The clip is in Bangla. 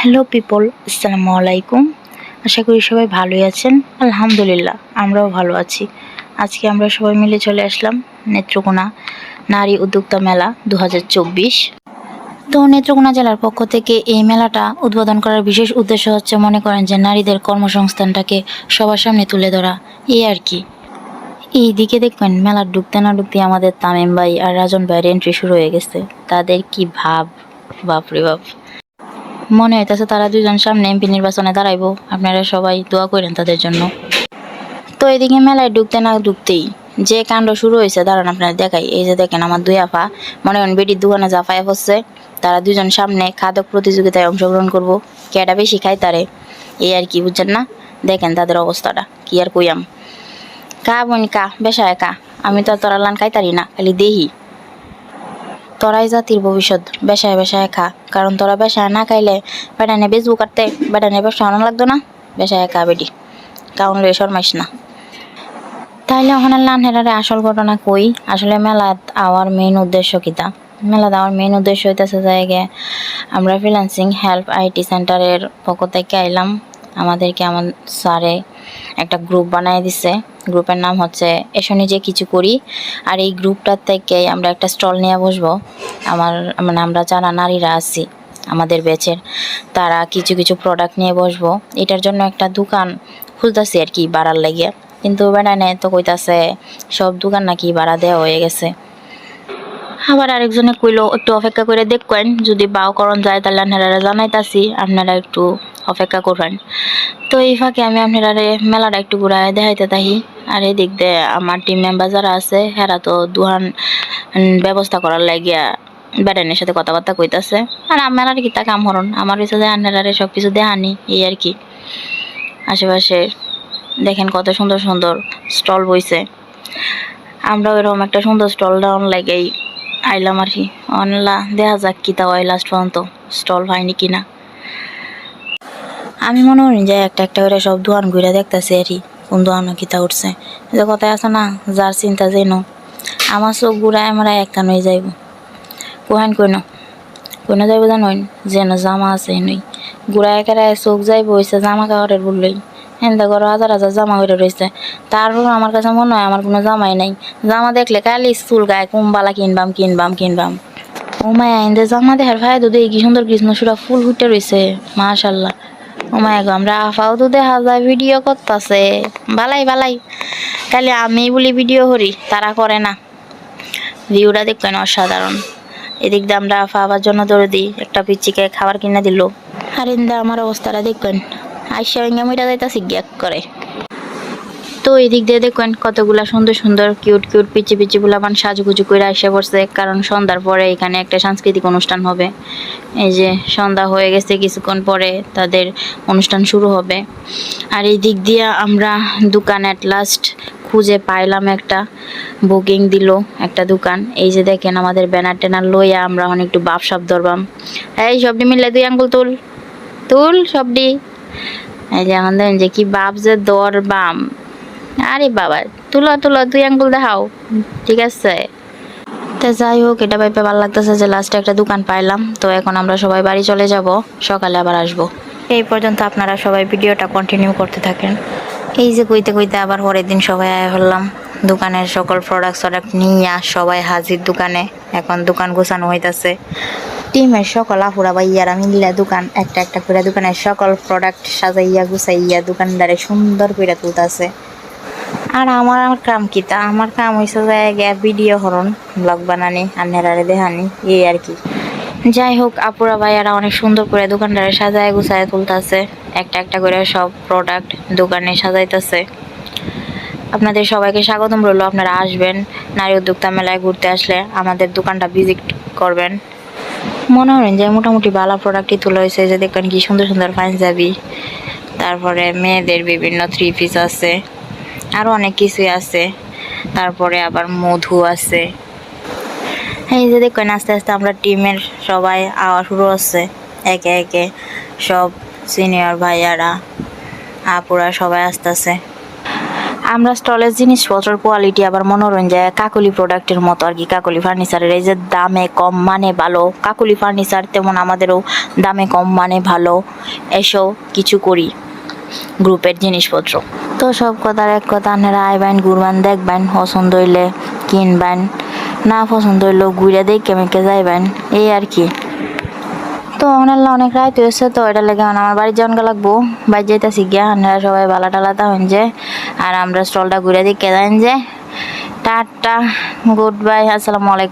হ্যালো পিপল, আসসালামু আলাইকুম। আশা করি সবাই ভালোই আছেন। আলহামদুলিল্লাহ, আমরাও ভালো আছি। আজকে আমরা সবাই মিলে চলে আসলাম নেত্রকোনা নারী উদ্যোক্তা মেলা 2024। তো নেত্রকোনা জেলার পক্ষ থেকে এই মেলাটা উদ্বোধন করার বিশেষ উদ্দেশ্য হচ্ছে, মনে করেন যে নারীদের কর্মসংস্থানটাকে সবার সামনে তুলে ধরা, এই আর কি। এই দিকে দেখবেন মেলার ঢুকতে না ঢুকতে আমাদের তামিম ভাই আর রাজন ভাইয়ের এন্ট্রি শুরু হয়ে গেছে। তাদের কি ভাব, বাপরে বাপ! মনে হইতেছে তারা দুজন সামনে এমপি নির্বাচনে দাঁড়াইবো। আপনারা সবাই দোয়া করেন তাদের জন্য। তো এদিকে মেলায় ঢুকতে না ঢুকতেই যে কাণ্ড শুরু হয়েছে, দাঁড়ান আপনারা দেখাই। এই যে দেখেন, আমার দুই আপা মনে করেন বেটির দোকানে জাফায় পড়ছে। তারা দুজন সামনে খাদক প্রতিযোগিতায় অংশগ্রহণ করবো, কেডা বেশি খায় তারে, এই আর কি, বুঝছেন না? দেখেন তাদের অবস্থাটা কি আর কইয়াম। কা বোন কা বেশায় কা, আমি তো তোরা লান খাইতারি না, খালি দেহি। তোরাই জাতির ভবিষ্যৎ, বেশায় বেশায় খা, কারণ তোরা বেশায় না খাইলে বেটানে বেচবো কাটতে, বেটানে ব্যবসা আনা লাগতো না। বেশায় খা বেটি, কারণ লয়ে শর্মাইস না। তাইলে ওখানে লানহেরারে আসল ঘটনা কই। আসলে মেলাত আওয়ার মেইন উদ্দেশ্য কিতা? মেলাত আমার মেইন উদ্দেশ্য হইতেছে জায়গায় আমরা ফ্রিল্যান্সিং হেল্প আইটি সেন্টারের পক্ষ থেকে আইলাম। আমাদেরকে আমার স্যারে একটা গ্রুপ বানিয়ে দিছে। গ্রুপের নাম হচ্ছে এসো নিজে কিছু করি। আর এই গ্রুপটার থেকে আমরা একটা স্টল নিয়ে বসবো। আমরা যারা নারীরা আছি আমাদের ব্যাচের, তারা কিছু কিছু প্রোডাক্ট নিয়ে বসবো। এটার জন্য একটা দোকান খুলতেছি আর কি, বাড়ার লাগিয়া। কিন্তু বেড়ানে তো কইতাছে সব দোকান নাকি ভাড়া দেওয়া হয়ে গেছে। আবার আরেকজনে কইলো একটু অপেক্ষা করে দেখবেন, যদি বাও করণ যায় তাহলে আপনারা জানাইতাছি, আপনারা একটু অপেক্ষা করবেন। তো এই ফাঁকে আমি আপনারা মেলাটা একটু ঘুরায় দেখাইতে থাকি। আর এই দিক দিয়ে আমার টিম মেম্বার যারা আছে হেরা তো দুহান ব্যবস্থা করার লাগিয়া ব্যাটানের সাথে কথাবার্তা কইতাছে। আর আমার আর কি তা কাম হরণ, আমার হচ্ছে যে আপনারা সব কিছু দেখানি, এই আর কি। আশেপাশে দেখেন কত সুন্দর সুন্দর স্টল বইছে। আমরা ওইরকম একটা সুন্দর স্টল ডাউন লাগেই আইলাম আর কি। অনলা দেখা যাক কি তাও লাস্ট পর্যন্ত স্টল পাইনি কিনা। আমি মনে করি যে একটা একটা করে সব দোকান ঘুরে দেখতেছি আর কি, কোন দোকানও কিতা উঠছে। যে কথায় আছে না, যার চিন্তা যেন। আমার চোখ ঘুরায় আমরা একখান হয়ে যাইব। কোহান কইন যাইব জানোই, যেন জামা আছে নই ঘুরায় একেবারে চোখ যাইব হয়েছে জামা কাপড়ের বললেই। হেন্দা করো হাজার হাজার জামা হয়ে রয়েছে। তারপর আমার কাছে মনে হয় আমার কোনো জামাই নাই। জামা দেখলে কালি চুল গায়ে কুম্বালা কিনবাম কিনবাম কিনবাম। ও মায়া এদের জামা দেখার ভাই দুধে কি সুন্দর কৃষ্ণচূড়া ফুল ফুটে রয়েছে, মাশাল্লাহ। ও মায়া গো, আমরা আফাও তো দেখা যায় ভিডিও করতেছে, বালাই বালাই। তাহলে আমি বলি ভিডিও করি, তারা করে না। ভিউটা দেখবেন অসাধারণ। এদিক দিয়ে আমরা আফা আবার জন্য দৌড়ে দিই, একটা পিচ্চিকে খাবার কিনে দিল। আর ইন্দা আমার অবস্থাটা দেখবেন, আইসা মিটা যাইতাছি গ্যাক করে। তো এদিক দিয়ে দেখবেন কতগুলা সুন্দর সুন্দর কিউট কিউট পিচি পিচি গুলাবান সাজুগুজু করে আইসা পড়ছে, কারণ সন্ধ্যার পরে এখানে একটা সাংস্কৃতিক অনুষ্ঠান হবে। এই যে সন্ধ্যা হয়ে গেছে, কিছুক্ষণ পরে তাদের অনুষ্ঠান শুরু হবে। আর এই দিক দিয়ে আমরা দোকান অ্যাট লাস্ট খুঁজে পাইলাম, একটা বুকিং দিল একটা দোকান। এই যে দেখেন আমাদের ব্যানার ট্যানার লইয়া আমরা একটু বাপ সাপ ধরবাম। এই সবটি মিললে দুই আঙ্গুল তুল তুল সবটি। এই যে এখন দেখেন যে কি বাপ যে দরবাম। আরে বাবা, তুলো তুলো দুই আঙ্গুল দেখাও, ঠিক আছে। তা যাই হোক, এটা ভাইপে ভালো লাগতেছে যে লাস্টে একটা দোকান পাইলাম। তো এখন আমরা সবাই বাড়ি চলে যাব, সকালে আবার আসবো। এই পর্যন্ত আপনারা সবাই ভিডিওটা কন্টিনিউ করতে থাকেন। এই যে কইতে কইতে আবার পরের দিন সবাই আয়া হলাম। দোকানের সকল প্রোডাক্ট নিয়ে সবাই হাজির দোকানে। এখন দোকান গোছানো হইতাছে। টিমের সকল আফুরা ভাইয়ারা মিল্লা দোকান একটা একটা করে দোকানের সকল প্রোডাক্ট সাজাইয়া গুছাইয়া দোকানদারে সুন্দর করে তুলতেছে। আর আমার কাম কিতা, আমার কাম হয়েছে জায়গায় ভিডিও হরণ, ব্লগ বানানি, আন্নেরারে দেখানি, এই আর কি। যাই হোক, আপুরা ভাইয়ারা অনেক সুন্দর করে দোকানদারে সাজায় গুছায় তুলতেছে। একটা একটা করে সব প্রোডাক্ট দোকানে সাজাইতেছে। আপনাদের সবাইকে স্বাগতম রইল, আপনারা আসবেন। নারী উদ্যোক্তা মেলায় ঘুরতে আসলে আমাদের দোকানটা ভিজিট করবেন। মনে করেন যে মোটামুটি ভালো প্রোডাক্টই তোলা হয়েছে। যে দেখবেন কি সুন্দর সুন্দর পাঞ্জাবি, তারপরে মেয়েদের বিভিন্ন থ্রি পিস আছে, আরও অনেক কিছুই আছে। তারপরে আবার মধু আছে। এই যে দেখবেন আস্তে আস্তে আমরা টিমের সবাই আওয়া শুরু হচ্ছে। একে একে সব সিনিয়র ভাইয়ারা আপুরা সবাই আসতেছে। আমরা স্টলের জিনিসপত্রের কোয়ালিটি আবার মনোরঞ্জন কাকলি প্রোডাক্টের মতো আর কি। কাকলি ফার্নিচারের এই যে দামে কম মানে ভালো, কাকলি ফার্নিচার তেমন আমাদেরও দামে কম মানে ভালো, এসব কিছু করি গ্রুপের জিনিসপত্র। তো সব কথার এক কথা, আপনারা আইবেন, ঘুরবেন, দেখবেন, পছন্দ হইলে কিনবেন, না পছন্দ হইলেও ঘুরে দেখে মেখে যাইবেন, এই আর কি। তো অনেক রাত হয়েছে, তো এটা লেগে আমার বাড়ি যাওয়ান লাগবো। বাড়ি যাইতেছি গিয়া, আপনারা সবাই ভালো টালাতা হন যে, আর আমরা স্টলটা ঘুরে দেখে যান যে। টাটা, গুড বাই, আসসালামু আলাইকুম।